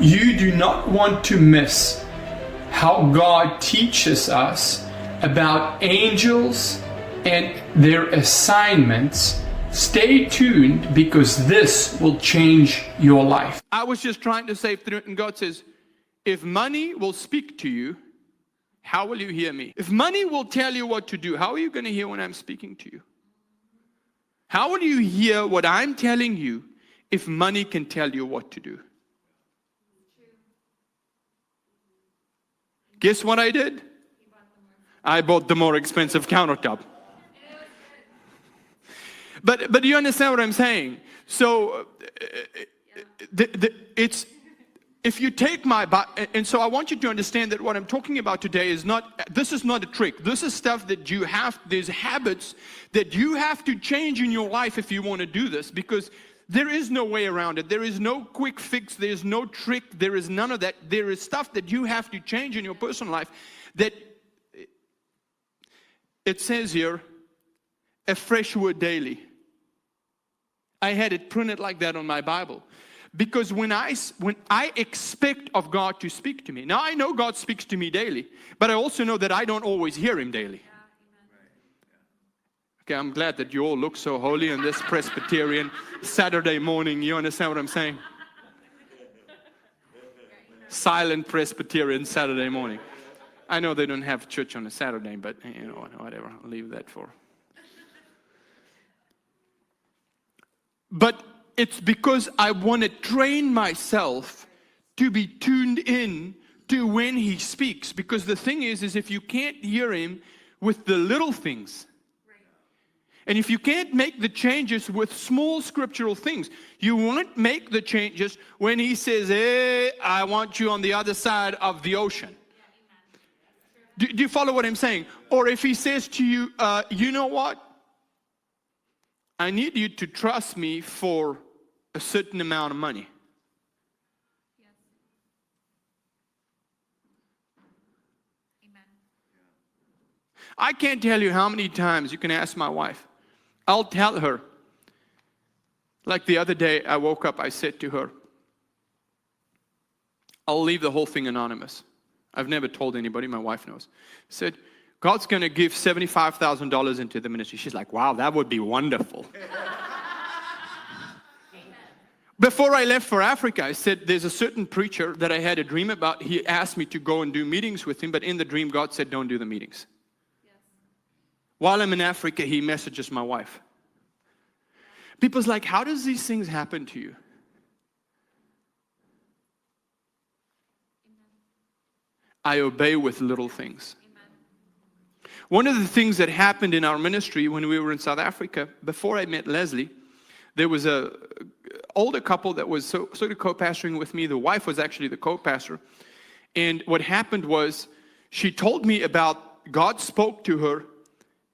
You do not want to miss how God teaches us about angels and their assignments. Stay tuned, because this will change your life. I was just trying to say, and God says, if money will speak to you, how will you hear me? If money will tell you what to do, how are you going to hear when I'm speaking to you? How will you hear what I'm telling you if money can tell you what to do? Guess what I did? I bought the more expensive countertop. But do you understand what I'm saying? So it's, if you take my, and so I want you to understand that what I'm talking about today is not, this is not a trick. This is stuff that you have, there's habits that you have to change in your life if you want to do this, because there is no way around it. There is no quick fix. There's no trick. There is none of that. There is stuff that you have to change in your personal life that it says here, a fresh word daily. I had it printed like that on my Bible. Because when I expect of God to speak to me, now I know God speaks to me daily, but I also know that I don't always hear Him daily. Okay, I'm glad that you all look so holy on this Presbyterian Saturday morning. You understand what I'm saying? Silent Presbyterian Saturday morning. I know they don't have church on a Saturday, but you know, whatever, I'll leave that for. But it's because I want to train myself to be tuned in to when He speaks. Because the thing is if you can't hear Him with the little things, and if you can't make the changes with small scriptural things, you won't make the changes when He says, hey, I want you on the other side of the ocean. Do you follow what I'm saying? Or if He says to you, you know what? I need you to trust me for a certain amount of money. Yes. Amen. I can't tell you how many times, you can ask my wife. I'll tell her. Like the other day, I woke up, I said to her, I'll leave the whole thing anonymous. I've never told anybody, my wife knows. I said, God's going to give $75,000 into the ministry. She's like, wow, that would be wonderful. Before I left for Africa, I said, there's a certain preacher that I had a dream about. He asked me to go and do meetings with him, but in the dream, God said, don't do the meetings. Yes. While I'm in Africa, he messages my wife. People's like, how does these things happen to you? I obey with little things. One of the things that happened in our ministry when we were in South Africa, before I met Leslie, there was a older couple that was sort of co-pastoring with me. The wife was actually the co-pastor. And what happened was, she told me about God spoke to her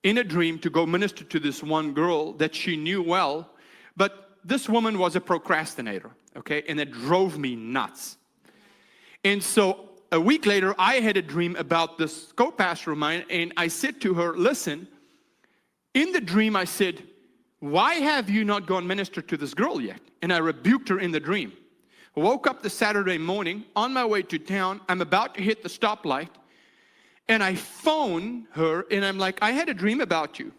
in a dream to go minister to this one girl that she knew well. But this woman was a procrastinator, okay? And it drove me nuts. And so a week later, I had a dream about this co-pastor of mine, and I said to her, listen, in the dream I said, why have you not gone minister to this girl yet? And I rebuked her in the dream. I woke up the Saturday morning, on my way to town, I'm about to hit the stoplight, and I phone her, and I'm like, I had a dream about you.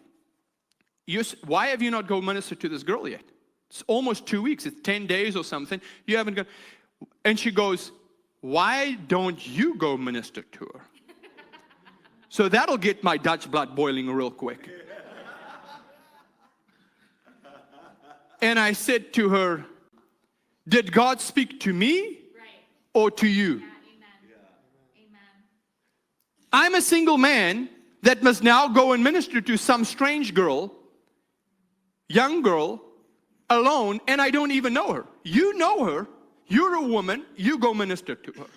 Why have you not gone minister to this girl yet? It's almost 2 weeks, it's 10 days or something, you haven't gone. And she goes, why don't you go minister to her? So that'll get my Dutch blood boiling real quick. And I said to her, did God speak to me or to you? Yeah, amen. I'm a single man that must now go and minister to some strange girl, young girl, alone, and I don't even know her. You know her. You're a woman, you go minister to her.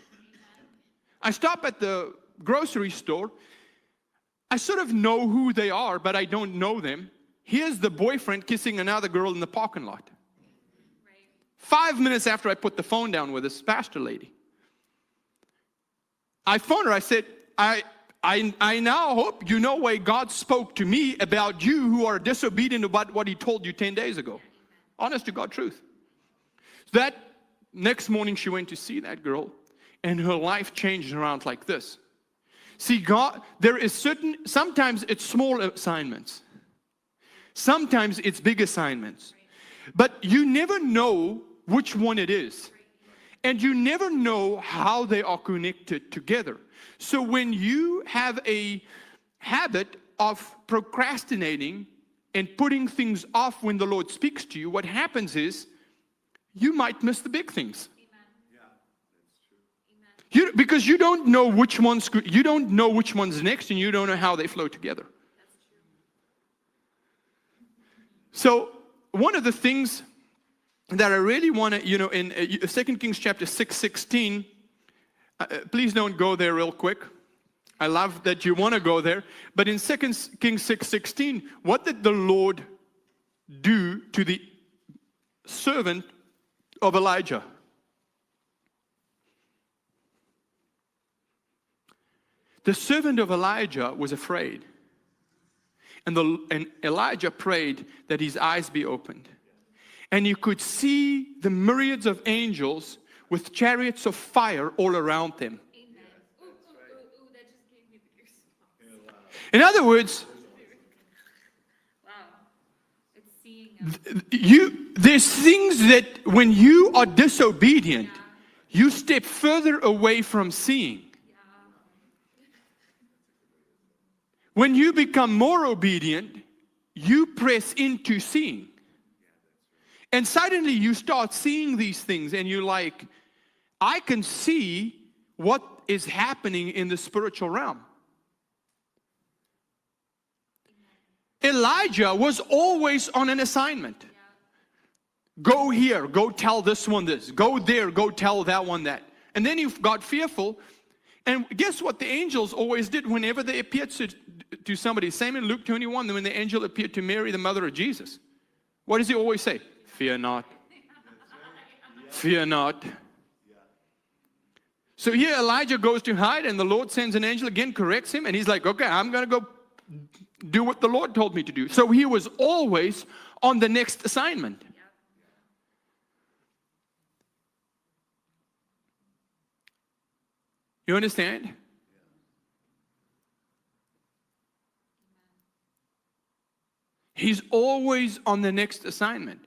I stop at the grocery store. I sort of know who they are, but I don't know them. Here's the boyfriend kissing another girl in the parking lot. 5 minutes after I put the phone down with this pastor lady. I phoned her, I said, I now hope you know why God spoke to me about you who are disobedient about what He told you 10 days ago. Honest to God truth. That next morning she went to see that girl, and her life changed around like this. See, God, sometimes it's small assignments. Sometimes it's big assignments. But you never know which one it is. And you never know how they are connected together. So when you have a habit of procrastinating and putting things off when the Lord speaks to you, what happens is you might miss the big things. Because you don't know which one's next, and you don't know how they flow together. So one of the things that I really want to, in 2 Kings chapter 6:16, please don't go there real quick. I love that you want to go there. But in 2 Kings 6:16, what did the Lord do to the servant of Elijah? The servant of Elijah was afraid. And Elijah prayed that his eyes be opened. And you could see the myriads of angels with chariots of fire all around them. Amen. That just gave me the goosebumps. In other words, Wow. It's seeing. there's things that when you are disobedient, you step further away from seeing. When you become more obedient, you press into seeing. And suddenly you start seeing these things and you're like, I can see what is happening in the spiritual realm. Elijah was always on an assignment. Go here, go tell this one this. Go there, go tell that one that. And then he got fearful. And guess what the angels always did whenever they appeared to somebody? Same in Luke 21, when the angel appeared to Mary, the mother of Jesus. What does he always say? Fear not. Fear not. So here Elijah goes to hide, and the Lord sends an angel again, corrects him, and he's like, okay, I'm going to go do what the Lord told me to do. So he was always on the next assignment. You understand? He's always on the next assignment.